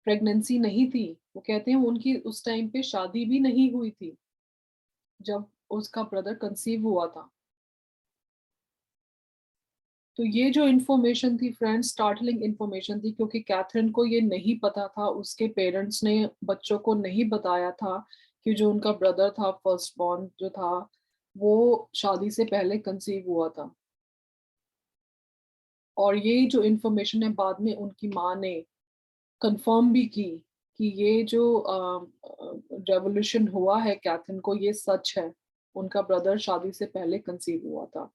प्रेगनेंसी नहीं थी। वो कहते हैं उनकी उस टाइम पे शादी भी नहीं हुई थी जब उसका ब्रदर कंसीव हुआ था। तो ये जो इन्फॉर्मेशन थी फ्रेंड्स, स्टार्टलिंग इन्फॉर्मेशन थी, क्योंकि कैथरीन को ये नहीं पता था, उसके पेरेंट्स ने बच्चों को नहीं बताया था कि जो उनका ब्रदर था, फर्स्ट बॉर्न जो था, वो शादी से पहले कंसीव हुआ था। और ये जो इन्फॉर्मेशन है बाद में उनकी माँ ने कंफर्म भी की कि ये जो रेवोल्यूशन हुआ है कैथरीन को, ये सच है। उनका ब्रदर शादी से पहले कंसीव हुआ था।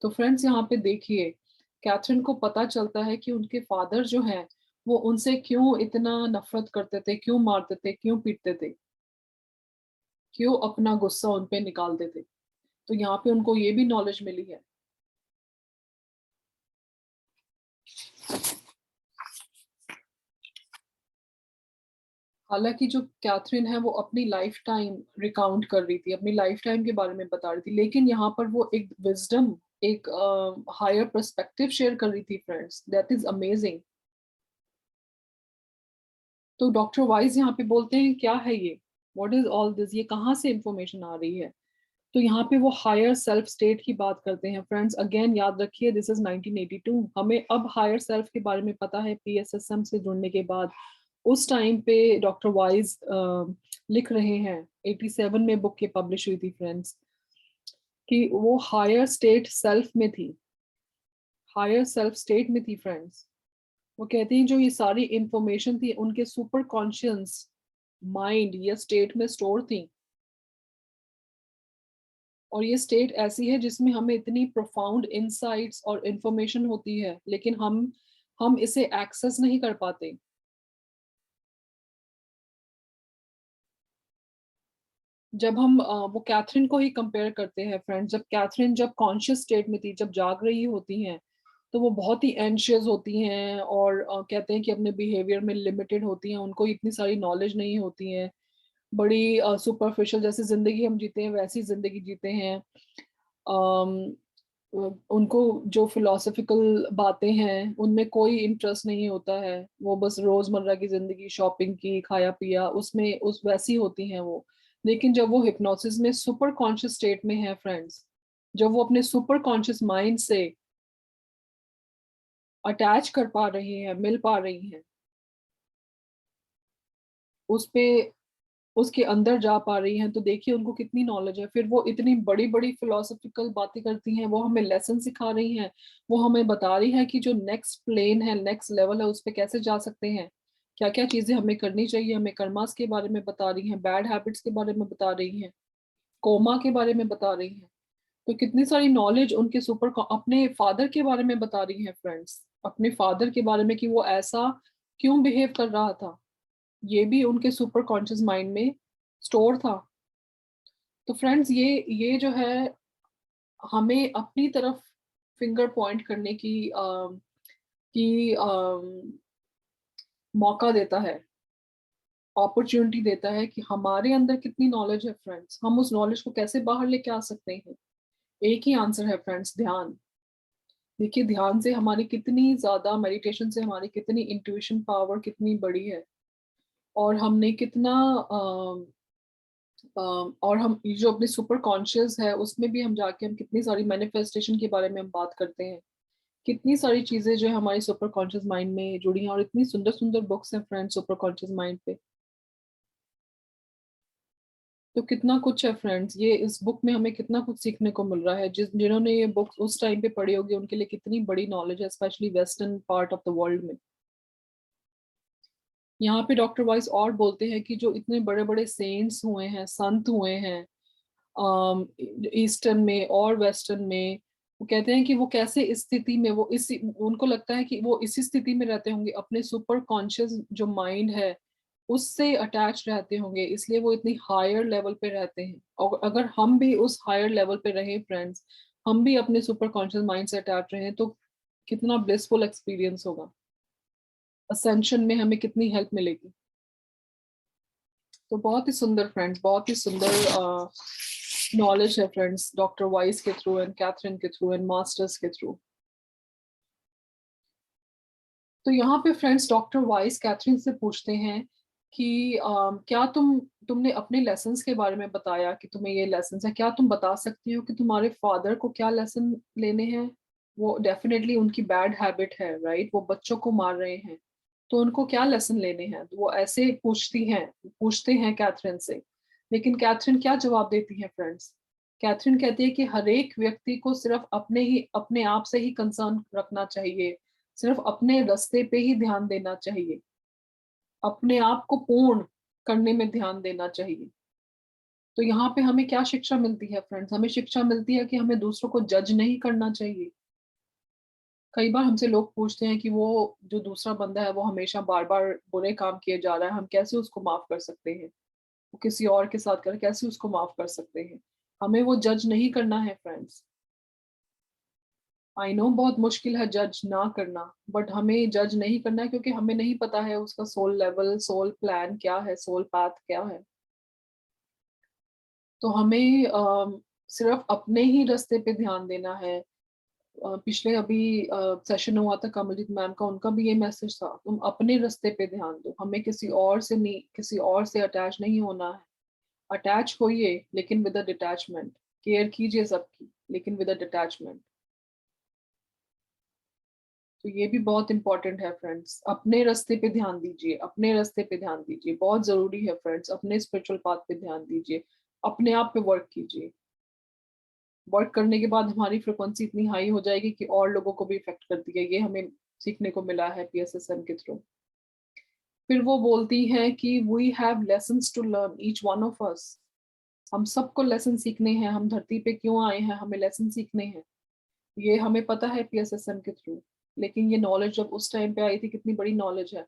तो फ्रेंड्स यहाँ पे देखिए, कैथरीन को पता चलता है कि उनके फादर जो हैं वो उनसे क्यों इतना नफरत करते थे, क्यों मारते थे, क्यों पीटते थे, क्यों अपना गुस्सा उन पे निकालते थे। तो यहाँ पे उनको ये भी नॉलेज मिली है। हालांकि जो कैथरीन है वो अपनी लाइफ टाइम रिकाउंट कर रही थी, अपनी लाइफ टाइम के बारे में बता रही थी, लेकिन यहाँ पर वो एक विजडम, एक हायर पर्सपेक्टिव शेयर कर रही थी फ्रेंड्स। That is amazing. तो डॉक्टर वाइज यहाँ पे बोलते हैं क्या है ये, व्हाट इज ऑल दिस, ये कहाँ से इंफॉर्मेशन आ रही है। तो यहाँ पे वो हायर सेल्फ स्टेट की बात करते हैं फ्रेंड्स। अगेन याद रखिए, दिस इज 1982। हमें अब हायर सेल्फ के बारे में पता है पीएसएसएम से जुड़ने के बाद। उस टाइम पे डॉक्टर वाइज लिख रहे हैं, 87 में बुक के पब्लिश हुई थी फ्रेंड्स, कि वो हायर स्टेट सेल्फ में थी, हायर सेल्फ स्टेट में थी फ्रेंड्स। वो कहती हैं जो ये सारी इंफॉर्मेशन थी उनके सुपर कॉन्शियस माइंड या स्टेट में स्टोर थी। और ये स्टेट ऐसी है जिसमें हमें इतनी प्रोफाउंड इंसाइट्स और इंफॉर्मेशन होती है, लेकिन हम इसे एक्सेस नहीं कर पाते। जब हम वो कैथरीन को ही कंपेयर करते हैं फ्रेंड्स, जब कैथरीन जब कॉन्शियस स्टेट में थी, जब जाग रही होती हैं, तो वो बहुत ही एंशियस होती हैं और कहते हैं कि अपने बिहेवियर में लिमिटेड होती हैं, उनको इतनी सारी नॉलेज नहीं होती है, बड़ी सुपरफिशियल, जैसे जिंदगी हम जीते हैं वैसी जिंदगी जीते हैं। अम, उनको जो फिलोसफिकल बातें हैं उनमें कोई इंटरेस्ट नहीं होता है, वो बस रोजमर्रा की जिंदगी, शॉपिंग की, खाया पिया, उसमें उस वैसी होती हैं वो। लेकिन जब वो हिप्नोसिस में सुपर कॉन्शियस स्टेट में है फ्रेंड्स, जब वो अपने सुपर कॉन्शियस माइंड से अटैच कर पा रही हैं, मिल पा रही हैं, उस पे उसके अंदर जा पा रही हैं, तो देखिए उनको कितनी नॉलेज है। फिर वो इतनी बड़ी बड़ी फिलोसफिकल बातें करती हैं, वो हमें लेसन सिखा रही हैं, वो हमें बता रही है कि जो नेक्स्ट प्लेन है, नेक्स्ट लेवल है, उस पे कैसे जा सकते हैं, क्या क्या चीजें हमें करनी चाहिए, हमें कर्मास के बारे में बता रही हैं, बैड हैबिट्स के बारे में बता रही हैं, कोमा के बारे में बता रही हैं। तो कितनी सारी नॉलेज उनके अपने फादर के बारे में बता रही हैं फ्रेंड्स, अपने फादर के बारे में कि वो ऐसा क्यों बिहेव कर रहा था, ये भी उनके सुपर कॉन्शियस माइंड में स्टोर था। तो फ्रेंड्स ये जो है हमें अपनी तरफ फिंगर पॉइंट करने की मौका देता है, अपॉर्चुनिटी देता है कि हमारे अंदर कितनी नॉलेज है फ्रेंड्स, हम उस नॉलेज को कैसे बाहर लेके आ सकते हैं। एक ही आंसर है फ्रेंड्स, ध्यान। देखिए ध्यान से हमारी कितनी ज्यादा, मेडिटेशन से हमारी कितनी इंट्यूशन पावर कितनी बड़ी है, और हमने कितना और हम ये जो अपने सुपर कॉन्शियस है उसमें भी हम जाके हम कितनी सारी मैनिफेस्टेशन के बारे में हम बात करते हैं, कितनी सारी चीजें जो है हमारी सुपर कॉन्शियस माइंड में जुड़ी हैं, और इतनी सुंदर सुंदर बुक्स हैं फ्रेंड्स सुपर कॉन्शियस माइंड पे। तो कितना कुछ है फ्रेंड्स, ये इस बुक में हमें कितना कुछ सीखने को मिल रहा है। जिन्होंने ये बुक उस टाइम पे पढ़ी होगी उनके लिए कितनी बड़ी नॉलेज है, specially western part of the world में। यहाँ पे डॉक्टर वाइस और बोलते हैं कि जो इतने बड़े बड़े सेंट्स हुए हैं, संत हुए हैं ईस्टर्न में और वेस्टर्न में, वो कहते हैं कि वो कैसे इस स्थिति में, वो इसी उनको लगता है कि वो इसी स्थिति में रहते होंगे, अपने सुपर कॉन्शियस जो माइंड है उससे अटैच रहते होंगे, इसलिए वो इतनी हायर लेवल पे रहते हैं। और अगर हम भी उस हायर लेवल पे रहे फ्रेंड्स, हम भी अपने सुपर कॉन्शियस माइंड से अटैच रहे, तो कितना ब्लिसफुल एक्सपीरियंस होगा, असेंशन में हमें कितनी हेल्प मिलेगी। तो बहुत ही सुंदर फ्रेंड्स, बहुत ही सुंदर नॉलेज है फ्रेंड्स, डॉक्टर वाइस के थ्रू एंड कैथरीन के थ्रू एंड मास्टर्स के थ्रू। तो यहाँ पे फ्रेंड्स डॉक्टर वाइस कैथरीन से पूछते हैं कि क्या तुमने अपने लेसन्स के बारे में बताया कि तुम्हें ये लेसन्स है, क्या तुम बता सकती हो कि तुम्हारे फादर को क्या लेसन लेने हैं। वो डेफिनेटली उनकी बैड हैबिट है, राइट, वो बच्चों को मार रहे हैं, तो उनको क्या लेसन लेने हैं, तो वो ऐसे पूछते हैं कैथरीन से। लेकिन कैथरीन क्या जवाब देती है फ्रेंड्स, कैथरीन कहती है कि हर एक व्यक्ति को सिर्फ अपने आप से ही कंसर्न रखना चाहिए, सिर्फ अपने रास्ते पे ही ध्यान देना चाहिए, अपने आप को पूर्ण करने में ध्यान देना चाहिए। तो यहाँ पे हमें क्या शिक्षा मिलती है फ्रेंड्स, हमें शिक्षा मिलती है कि हमें दूसरों को जज नहीं करना चाहिए। कई बार हमसे लोग पूछते हैं कि वो जो दूसरा बंदा है वो हमेशा बार बार बुरे काम किए जा रहा है, हम कैसे उसको माफ कर सकते हैं, वो किसी और के साथ कर कैसे उसको माफ कर सकते हैं। हमें वो जज नहीं करना है फ्रेंड्स। आई नो बहुत मुश्किल है जज ना करना, बट हमें जज नहीं करना है, क्योंकि हमें नहीं पता है उसका सोल लेवल, सोल प्लान क्या है, सोल पाथ क्या है। तो हमें सिर्फ अपने ही रास्ते पे ध्यान देना है। पिछले अभी सेशन हुआ था कमलजीत मैम का, उनका भी ये मैसेज था, तुम अपने रास्ते पे ध्यान दो, हमें किसी और से नहीं, किसी और से अटैच नहीं होना है। अटैच होइए लेकिन विद अ डिटैचमेंट, केयर कीजिए सबकी लेकिन विद अ डिटैचमेंट। तो ये भी बहुत इंपॉर्टेंट है फ्रेंड्स, अपने रास्ते पे ध्यान दीजिए, अपने रास्ते पे ध्यान दीजिए, बहुत जरूरी है फ्रेंड्स, अपने स्पिरिचुअल पाथ पे ध्यान दीजिए, अपने आप पे वर्क कीजिए। वर्क करने के बाद हमारी फ्रिक्वेंसी इतनी हाई हो जाएगी कि और लोगों को भी इफेक्ट करती है, ये हमें सीखने को मिला है पीएसएसएम के थ्रू। फिर वो बोलती है कि we have lessons to learn each one of us, हम सबको लेसन सीखने हैं, हम धरती पे क्यों आए हैं, हमें लेसन सीखने हैं, ये हमें पता है पीएसएसएम के थ्रू। लेकिन ये नॉलेज जब उस टाइम पे आई थी, कितनी बड़ी नॉलेज है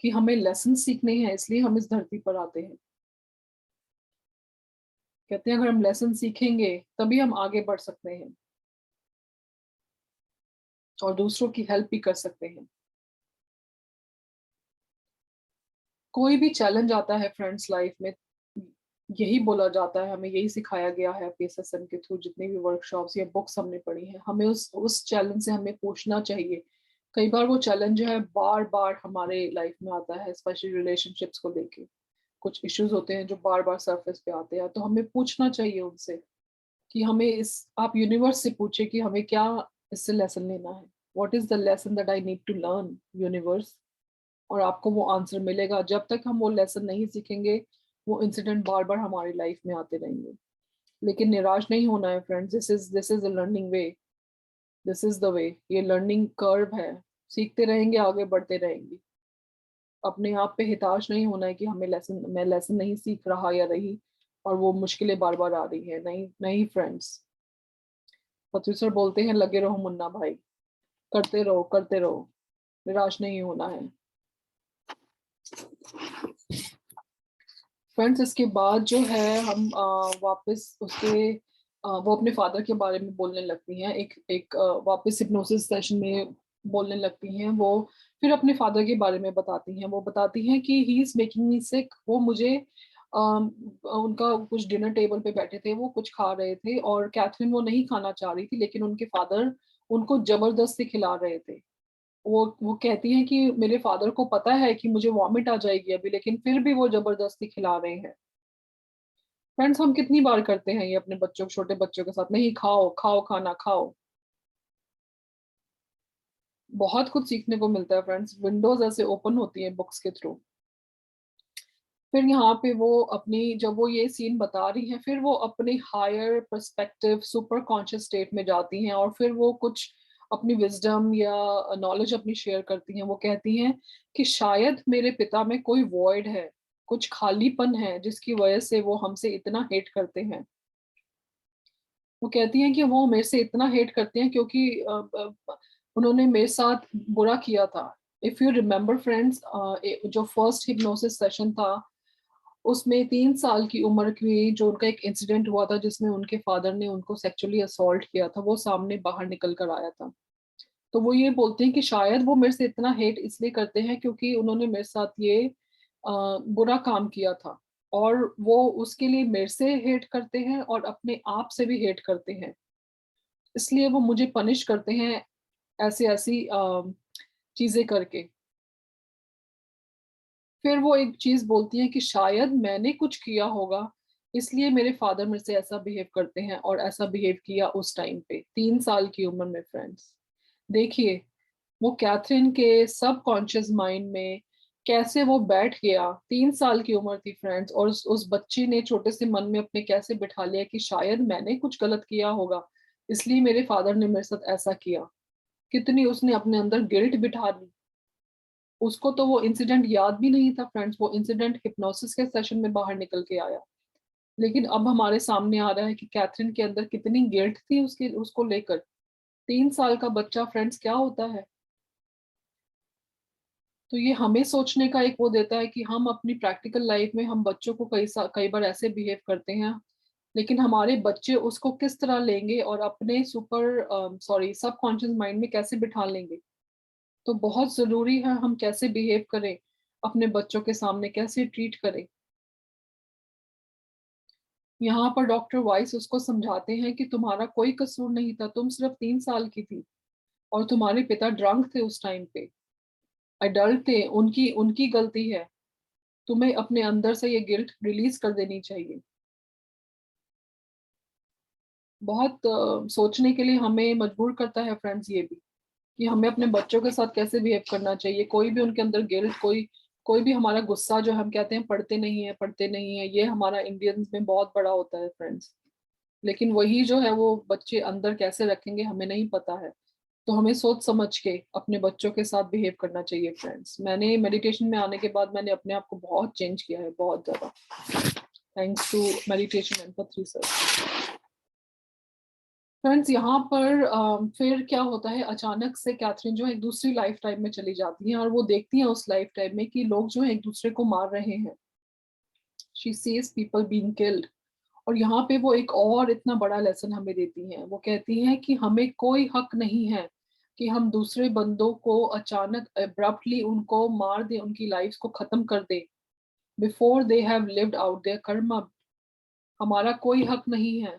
कि हमें लेसन सीखने हैं, इसलिए हम इस धरती पर आते हैं। कहते हैं अगर हम लेसन सीखेंगे तभी हम आगे बढ़ सकते हैं और दूसरों की हेल्प भी कर सकते हैं। कोई भी चैलेंज आता है फ्रेंड्स लाइफ में, यही बोला जाता है, हमें यही सिखाया गया है पीएसएसएम के थ्रू, जितने भी वर्कशॉप्स या बुक्स हमने पढ़ी हैं, हमें उस चैलेंज से हमें पूछना चाहिए। कई बार वो चैलेंज जो है बार बार हमारे लाइफ में आता है, स्पेशली रिलेशनशिप्स को लेके कुछ इश्यूज होते हैं जो बार बार सरफेस पे आते हैं, तो हमें पूछना चाहिए उनसे कि हमें इस, आप यूनिवर्स से पूछे कि हमें क्या इससे लेसन लेना है, what is the lesson that I need to learn universe, और आपको वो आंसर मिलेगा। जब तक हम वो लेसन नहीं सीखेंगे, वो इंसिडेंट बार बार हमारी लाइफ में आते रहेंगे। लेकिन निराश नहीं होना है friends, this is a learning way, this is the way, ये लर्निंग कर्व है, सीखते रहेंगे, आगे बढ़ते रहेंगे। अपने आप पे हिताश नहीं होना है कि मैं लेसन नहीं सीख रहा या रही और वो मुश्किलें बार बार आ रही है, नहीं नहीं फ्रेंड्स। पृथ्वी सर बोलते हैं लगे रहो मुन्ना भाई, करते रहो करते रहो, निराश नहीं होना है। फ्रेंड्स इसके बाद जो है हम वापस उसके वो अपने फादर के बारे में बोलने लगती हैं, एक एक वापस हिप्नोसिस सेशन में बोलने लगती हैं वो। फिर अपने फादर के बारे में बताती हैं, वो बताती हैं कि ही इज मेकिंग मी सिक। वो मुझे उनका कुछ डिनर टेबल पे बैठे थे, वो कुछ खा रहे थे और कैथरीन वो नहीं खाना चाह रही थी, लेकिन उनके फादर उनको जबरदस्ती खिला रहे थे। वो कहती हैं कि मेरे फादर को पता है कि मुझे वॉमिट आ जाएगी अभी, लेकिन फिर भी वो जबरदस्ती खिला रहे हैं। फ्रेंड्स हम कितनी बार करते हैं ये अपने बच्चों, छोटे बच्चों के साथ, नहीं खाओ खाओ खाना खाओ। बहुत कुछ सीखने को मिलता है फ्रेंड्स, विंडोज ऐसे ओपन होती है बुक्स के थ्रू। फिर यहाँ पे वो अपनी, जब वो ये सीन बता रही हैं, फिर वो अपने higher perspective super conscious state में जाती हैं और फिर वो कुछ अपनी विजडम या नॉलेज अपनी शेयर करती हैं। वो कहती हैं कि शायद मेरे पिता में कोई वॉइड है, कुछ खालीपन है, जिसकी वजह से वो हमसे इतना हेट करते हैं। वो कहती हैं कि वो मेरे से इतना हेट करते हैं क्योंकि उन्होंने मेरे साथ बुरा किया था। इफ यू रिमेम्बर फ्रेंड्स, जो फर्स्ट हिप्नोसिस सेशन था, उसमें 3 साल की उम्र की जो उनका एक इंसिडेंट हुआ था जिसमें उनके फादर ने उनको सेक्सुअली असॉल्ट किया था, वो सामने बाहर निकल कर आया था। तो वो ये बोलते हैं कि शायद वो मेरे से इतना हेट इसलिए करते हैं क्योंकि उन्होंने मेरे साथ ये बुरा काम किया था, और वो उसके लिए मेरे से हेट करते हैं और अपने आप से भी हेट करते हैं, इसलिए वो मुझे पनिश करते हैं ऐसी ऐसी चीजें करके। फिर वो एक चीज बोलती है कि शायद मैंने कुछ किया होगा, इसलिए मेरे फादर मेरे से ऐसा बिहेव करते हैं, और ऐसा बिहेव किया उस टाइम पे 3 साल की उम्र में फ्रेंड्स। देखिए वो कैथरीन के सब कॉन्शियस माइंड में कैसे वो बैठ गया। 3 साल की उम्र थी फ्रेंड्स, और उस बच्ची ने छोटे से मन में अपने कैसे बिठा लिया कि शायद मैंने कुछ गलत किया होगा, इसलिए मेरे फादर ने मेरे साथ ऐसा किया। कितनी उसने अपने अंदर गिल्ट बिठा ली। उसको तो वो इंसिडेंट याद भी नहीं था फ्रेंड्स, वो इंसिडेंट हिप्नोसिस के सेशन में बाहर निकल के आया। लेकिन अब हमारे सामने आ रहा है कि कैथरीन के अंदर कितनी गिल्ट थी उसके, उसको लेकर। 3 साल का बच्चा फ्रेंड्स क्या होता है। तो ये हमें सोचने का एक वो देता है कि हम अपनी प्रैक्टिकल लाइफ में हम बच्चों को कई बार ऐसे बिहेव करते हैं, लेकिन हमारे बच्चे उसको किस तरह लेंगे और अपने सब कॉन्शियस माइंड में कैसे बिठा लेंगे। तो बहुत जरूरी है हम कैसे बिहेव करें, अपने बच्चों के सामने कैसे ट्रीट करें। यहाँ पर डॉक्टर वाइस उसको समझाते हैं कि तुम्हारा कोई कसूर नहीं था, तुम सिर्फ 3 साल की थी, और तुम्हारे पिता ड्रंक थे उस टाइम पे, अडल्ट थे, उनकी उनकी गलती है। तुम्हें अपने अंदर से ये गिल्ट रिलीज कर देनी चाहिए। बहुत सोचने के लिए हमें मजबूर करता है फ्रेंड्स ये भी, कि हमें अपने बच्चों के साथ कैसे बिहेव करना चाहिए। कोई भी उनके अंदर गिल्ट, कोई कोई भी हमारा गुस्सा जो हम कहते हैं पढ़ते नहीं है पढ़ते नहीं है, ये हमारा इंडियंस में बहुत बड़ा होता है फ्रेंड्स। लेकिन वही जो है वो बच्चे अंदर कैसे रखेंगे हमें नहीं पता है। तो हमें सोच समझ के अपने बच्चों के साथ बिहेव करना चाहिए फ्रेंड्स। मैंने मेडिटेशन में आने के बाद मैंने अपने आप को बहुत चेंज किया है, बहुत ज्यादा। थैंक्स टू मेडिटेशन एंड पथरी सर। फ्रेंड्स, यहाँ पर फिर क्या होता है, अचानक से कैथरीन जो है एक दूसरी लाइफ टाइम में चली जाती है और वो देखती है उस लाइफ टाइम में कि लोग जो है एक दूसरे को मार रहे हैं। She sees people being killed. और यहाँ पे वो एक और इतना बड़ा लेसन हमें देती हैं। वो कहती हैं कि हमें कोई हक नहीं है कि हम दूसरे बंदों को अचानक अब्रप्टली उनको मार दें, उनकी लाइफ को खत्म कर दें before they have lived out their karma. हमारा कोई हक नहीं है।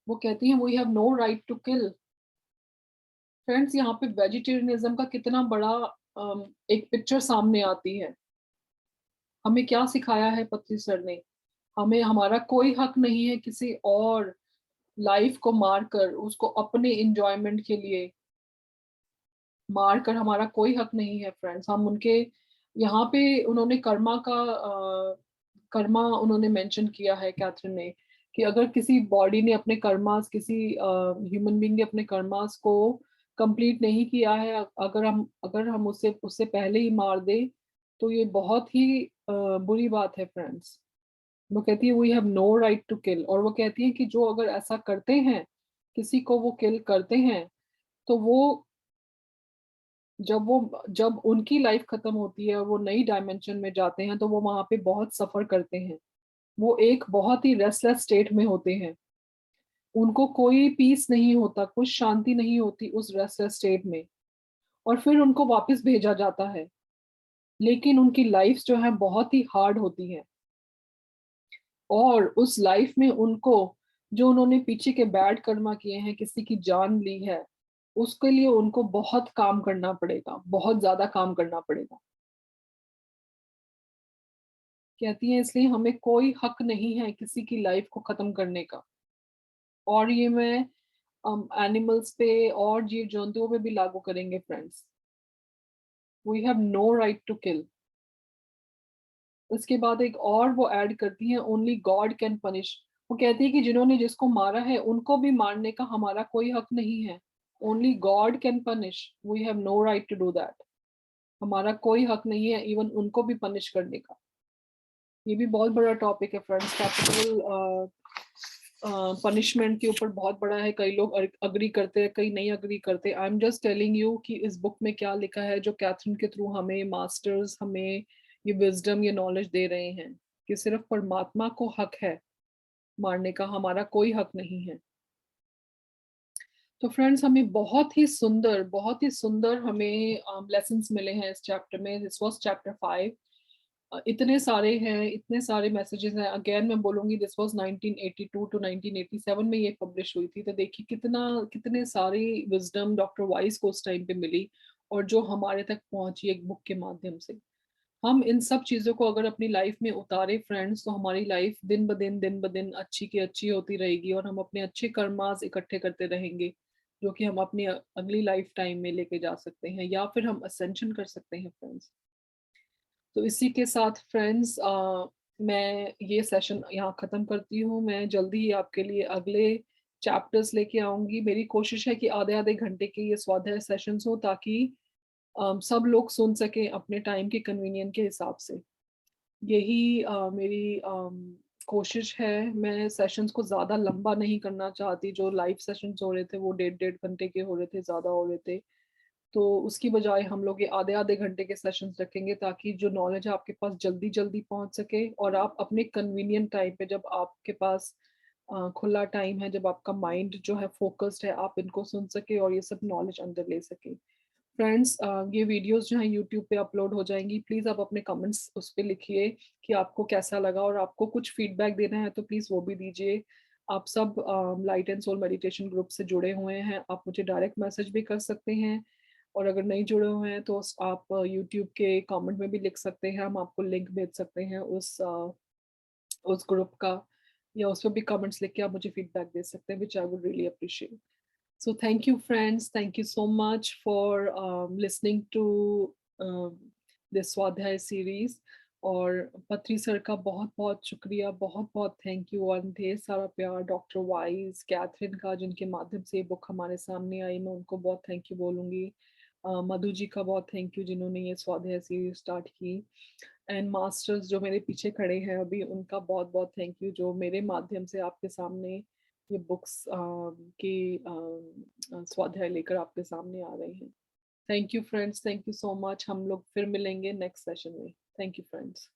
वो कहती हैं we have no right to kill. Friends, यहाँ पे वेजिटेरियनिज्म का कितना बड़ा एक पिक्चर सामने आती है। हमें क्या सिखाया है पत्नी सर ने? हमें हमारा कोई हक नहीं है किसी और लाइफ को मारकर, उसको अपने इंजॉयमेंट के लिए मारकर, हमारा कोई हक नहीं है फ्रेंड्स। हम उनके यहाँ पे उन्होंने कर्मा उन्होंने मेंशन किया है कैथरीन ने, कि अगर किसी बॉडी ने अपने कर्मास, किसी ह्यूमन बीइंग ने अपने कर्मास को कंप्लीट नहीं किया है, अगर हम उससे उससे पहले ही मार दे, तो ये बहुत ही बुरी बात है फ्रेंड्स। वो कहती है we have no right to kill. और वो कहती है कि जो अगर ऐसा करते हैं, किसी को वो किल करते हैं, तो वो जब उनकी लाइफ खत्म होती है और वो नई डायमेंशन में जाते हैं, तो वो वहां पे बहुत सफर करते हैं। वो एक बहुत ही रेस्टलेस स्टेट में होते हैं। उनको कोई पीस नहीं होता, कुछ शांति नहीं होती उस रेस्टलेस स्टेट में। और फिर उनको वापस भेजा जाता है, लेकिन उनकी लाइफ जो है बहुत ही हार्ड होती है। और उस लाइफ में उनको, जो उन्होंने पीछे के बैड कर्मा किए हैं, किसी की जान ली है, उसके लिए उनको बहुत काम करना पड़ेगा, बहुत ज्यादा काम करना पड़ेगा। कहती हैं इसलिए हमें कोई हक नहीं है किसी की लाइफ को खत्म करने का। और ये मैं एनिमल्स पे और जीव जंतुओं पे भी लागू करेंगे friends. We have no right to kill. उसके बाद एक और वो ऐड करती हैं, ओनली गॉड कैन पनिश। वो कहती है कि जिन्होंने जिसको मारा है उनको भी मारने का हमारा कोई हक नहीं है। Only God can punish, we have no right to do that. हमारा कोई हक नहीं है इवन उनको भी पनिश करने का। ये भी बहुत बड़ा टॉपिक है फ्रेंड्स। कैपिटल पनिशमेंट के ऊपर बहुत बड़ा है। कई लोग अग्री करते हैं, कई नहीं अग्री करते। I am just telling you कि इस बुक में क्या लिखा है, जो कैथरीन के थ्रू हमें मास्टर्स हमें ये विजडम, ये नॉलेज दे रहे हैं, कि सिर्फ परमात्मा को हक है मारने का, हमारा कोई हक नहीं है। तो फ्रेंड्स, हमें बहुत ही सुंदर हमें लेसन्स मिले हैं इस चैप्टर में। This was chapter 5। इतने सारे हैं, इतने सारे मैसेजेस हैं। अगेन मैं बोलूंगी, दिस वाज 1982 टू 1987 में ये पब्लिश हुई थी। तो देखिए कितने सारी विजडम डॉक्टर वाइस को उस टाइम पे मिली, और जो हमारे तक पहुंची एक बुक के माध्यम से। हम इन सब चीजों को अगर अपनी लाइफ में उतारे फ्रेंड्स, तो हमारी लाइफ दिन ब दिन अच्छी की अच्छी होती रहेगी, और हम अपने अच्छे कर्मास इकट्ठे करते रहेंगे, जो कि हम अपनी अगली लाइफ टाइम में लेके जा सकते हैं, या फिर हम असेंशन कर सकते हैं फ्रेंड्स। तो इसी के साथ फ्रेंड्स, मैं ये सेशन यहाँ ख़त्म करती हूँ। मैं जल्दी ही आपके लिए अगले चैप्टर्स लेके आऊँगी। मेरी कोशिश है कि आधे आधे घंटे के ये स्वाध्याय सेशंस हो, ताकि सब लोग सुन सकें अपने टाइम के कन्वीनियंट के हिसाब से। यही मेरी कोशिश है। मैं सेशंस को ज़्यादा लंबा नहीं करना चाहती। जो लाइव सेशंस हो रहे थे वो 1.5 घंटे के हो रहे थे, ज़्यादा हो रहे थे। तो उसकी बजाय हम लोग ये आधे आधे घंटे के सेशंस रखेंगे, ताकि जो नॉलेज है आपके पास जल्दी जल्दी पहुंच सके, और आप अपने कन्वीनियंट टाइम पे, जब आपके पास खुला टाइम है, जब आपका माइंड जो है फोकस्ड है, आप इनको सुन सके और ये सब नॉलेज अंदर ले सके। फ्रेंड्स, ये वीडियोस जो हैं यूट्यूब पे अपलोड हो जाएंगी। प्लीज़ आप अपने कमेंट्स उस पर लिखिए कि आपको कैसा लगा, और आपको कुछ फीडबैक देना है तो प्लीज़ वो भी दीजिए। आप सब light and soul meditation group से जुड़े हुए हैं, आप मुझे डायरेक्ट मैसेज भी कर सकते हैं। और अगर नहीं जुड़े हुए हैं तो आप यूट्यूब के कमेंट में भी लिख सकते हैं, हम आपको लिंक भेज सकते हैं उस ग्रुप का, या उस पर भी कमेंट्स लिख के आप मुझे फीडबैक दे सकते हैं, which I would really appreciate. So thank you, friends. Thank you so much for listening to um, this Swadhyay series. और पत्री सर का बहुत बहुत शुक्रिया, बहुत बहुत थैंक यू, और ढेर सारा प्यार डॉक्टर वाइज, कैथरीन का, जिनके माध्यम से ये बुक हमारे सामने आई। मैं उनको बहुत थैंक यू बोलूँगी। मधु जी का बहुत थैंक यू जिन्होंने ये स्वाध्याय सीरीज स्टार्ट की। एंड मास्टर्स जो मेरे पीछे खड़े हैं अभी, उनका बहुत बहुत थैंक यू जो मेरे माध्यम से आपके सामने ये बुक्स के स्वाध्याय लेकर आपके सामने आ रहे हैं। Thank you friends, thank you so much. हम लोग फिर मिलेंगे नेक्स्ट सेशन में। Thank you friends.